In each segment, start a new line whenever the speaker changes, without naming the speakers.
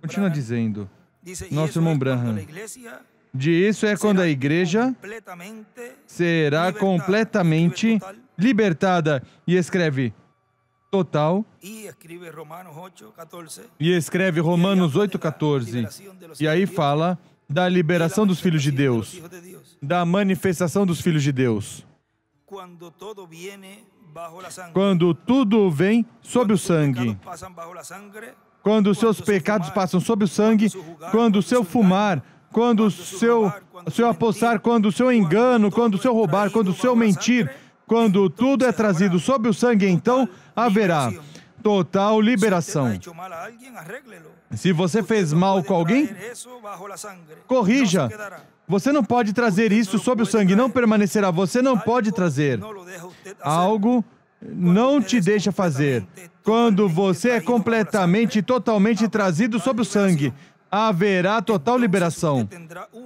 Continua dizendo, nosso irmão Branham, isso é quando a igreja será completamente libertada. E escreve total. E escreve Romanos 8,14. E aí fala da liberação dos filhos de Deus, da manifestação dos filhos de Deus. Quando tudo vem sob o sangue, quando os seus pecados passam sob o sangue, quando o seu fumar, quando o seu apossar, quando o seu engano, quando o seu roubar, quando o seu mentir, quando tudo é trazido sob o sangue, então haverá total liberação. Se você fez mal com alguém, corrija. Você não pode trazer isso sob o sangue, não permanecerá. Você não pode trazer. Algo não te deixa fazer. Quando você é completamente, totalmente trazido sob o sangue, haverá total liberação.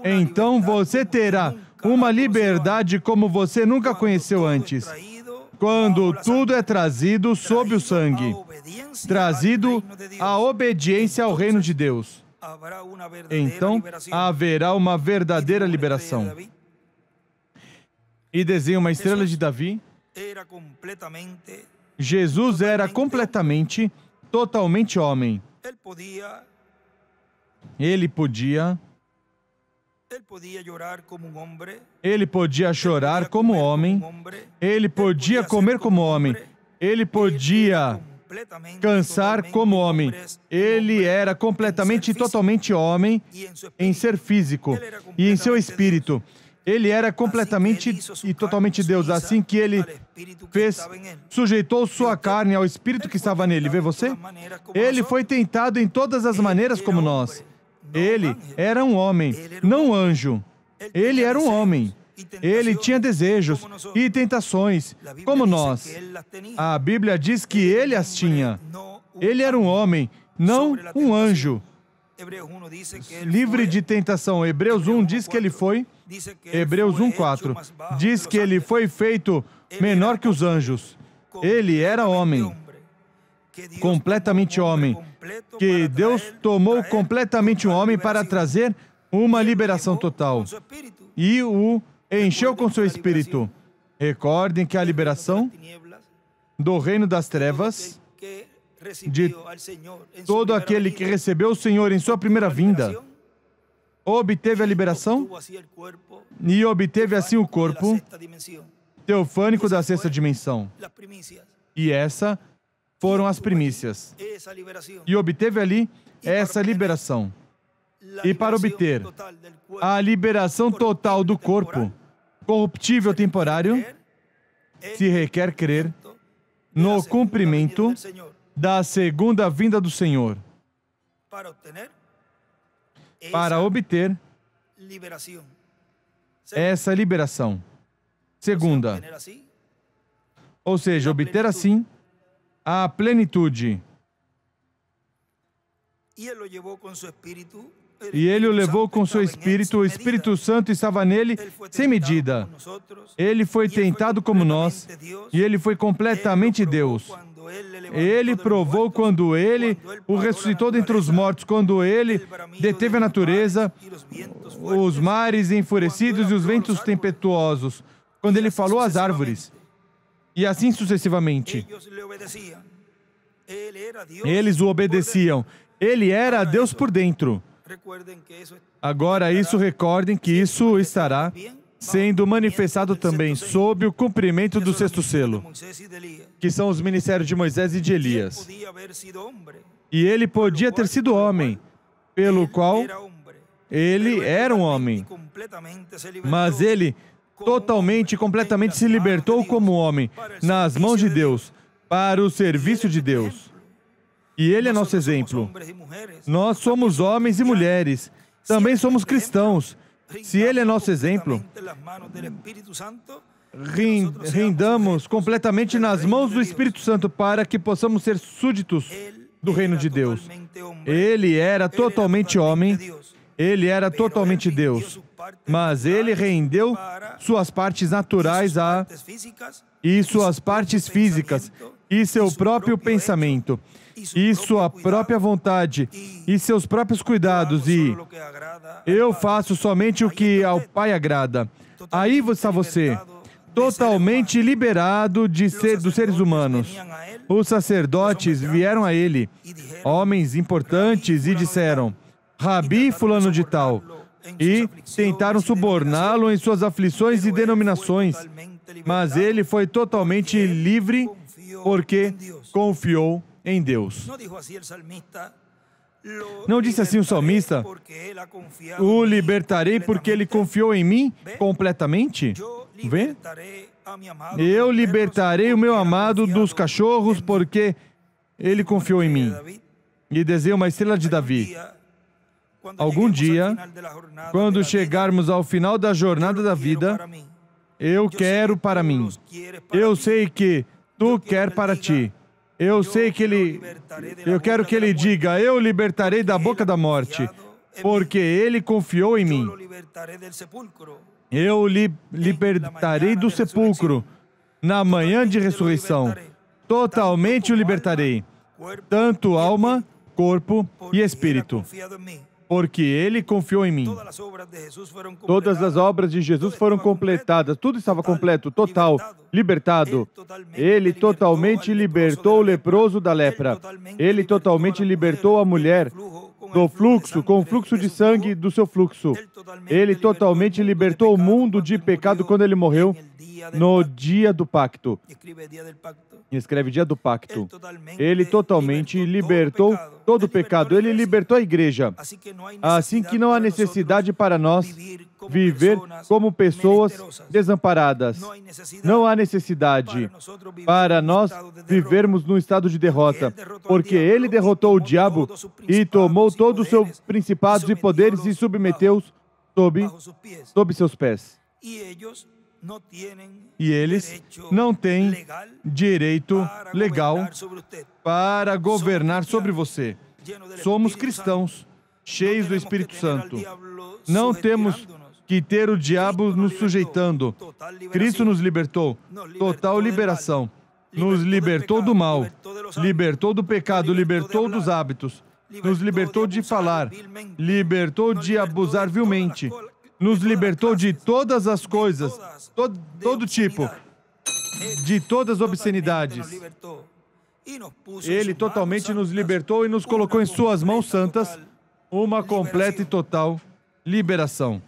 Então você terá uma liberdade como você nunca conheceu antes. Quando tudo é trazido sob o sangue, trazido à obediência ao reino de Deus, então haverá uma verdadeira liberação. E desenha uma estrela de Davi. Jesus era completamente, totalmente homem. Ele podia chorar como homem, ele podia comer como homem, ele podia cansar como homem. Ele era completamente e totalmente homem em ser físico e em seu espírito. Ele era completamente e totalmente Deus. Assim que ele sujeitou sua carne ao espírito que estava nele. Vê você? Ele foi tentado em todas as maneiras como nós. Ele era um homem, não um anjo. Ele era um homem. Ele tinha desejos e tentações, como nós. A Bíblia diz que ele as tinha. Ele era um homem, não um anjo. Livre de tentação. Hebreus 1 diz que ele foi. Hebreus 1:4 diz que ele foi feito menor que os anjos. Ele era homem, completamente homem, que Deus tomou completamente um homem para trazer uma liberação total e o encheu com seu espírito. Recordem que a liberação do reino das trevas, de todo aquele que recebeu o Senhor em sua primeira vinda, obteve a liberação e obteve assim o corpo teofânico da sexta dimensão. E essa foram as primícias. E obteve ali essa liberação. E para obter a liberação total do corpo corruptível temporário, se requer crer no cumprimento da segunda vinda do Senhor. Para obter essa liberação. Segunda. Ou seja, obter assim a plenitude. E ele o levou com seu espírito, o Espírito Santo estava nele sem medida. Ele foi tentado como nós, e ele foi completamente Deus. Ele provou quando ele o ressuscitou dentre os mortos, quando ele deteve a natureza, os mares enfurecidos e os ventos tempestuosos, quando ele falou às árvores, e assim sucessivamente. Eles o obedeciam. Ele era Deus por dentro. Agora, recordem que isso estará sendo manifestado também sob o cumprimento do sexto selo, que são os ministérios de Moisés e de Elias. E ele podia ter sido homem, pelo qual ele era um homem, mas ele totalmente e completamente se libertou como homem, nas mãos de Deus, para o serviço de Deus. E ele é nosso exemplo. Nós somos homens e mulheres, também somos cristãos. Se ele é nosso exemplo, rendamos completamente nas mãos do Espírito Santo para que possamos ser súditos do reino de Deus. Ele era totalmente homem, ele era totalmente Deus, mas ele rendeu suas partes naturais e suas partes físicas e seu próprio pensamento, e sua própria vontade, e seus próprios cuidados, e eu faço somente o que ao Pai agrada. Aí está você, totalmente liberado dos seres humanos. Os sacerdotes vieram a ele, homens importantes, e disseram: Rabi fulano de tal, e tentaram suborná-lo em suas aflições e denominações, mas ele foi totalmente livre porque confiou em Deus. Não disse assim o salmista: o libertarei porque ele confiou em mim completamente? Vê? Eu libertarei o meu amado dos cachorros porque ele confiou em mim. E desenha uma estrela de Davi. Algum dia, quando chegarmos ao final da jornada da vida, eu quero para mim. Eu sei que tu quer para ti. Eu sei que eu quero que ele diga: eu libertarei da boca da morte, porque ele confiou em mim. Eu libertarei do sepulcro na manhã de ressurreição. Totalmente o libertarei, tanto alma, corpo e espírito, porque ele confiou em mim. Todas as obras de Jesus foram completadas. Tudo estava completo, total, libertado. Ele totalmente libertou o leproso da lepra. Ele totalmente libertou a mulher do fluxo, com o fluxo de sangue do seu fluxo. Ele totalmente libertou o mundo de pecado quando ele morreu no dia do pacto. Escreve dia do pacto. Ele totalmente libertou todo o pecado. Ele libertou a igreja. Assim que não há necessidade para nós viver como pessoas desamparadas. Não há necessidade para nós vivermos num estado de derrota, porque ele derrotou o diabo e tomou todos os seus principados e poderes e submeteu-os sob seus pés. E eles não têm direito legal para governar sobre você. Somos cristãos, cheios do Espírito Santo. Não temos que ter o diabo nos sujeitando. Cristo nos libertou. Total liberação. Nos libertou do mal. Libertou do pecado. Libertou dos hábitos. Nos libertou de falar. Libertou de abusar vilmente. Nos libertou de todas as coisas, todo tipo, de todas as obscenidades. Ele totalmente nos libertou e nos colocou em suas mãos santas uma completa e total liberação.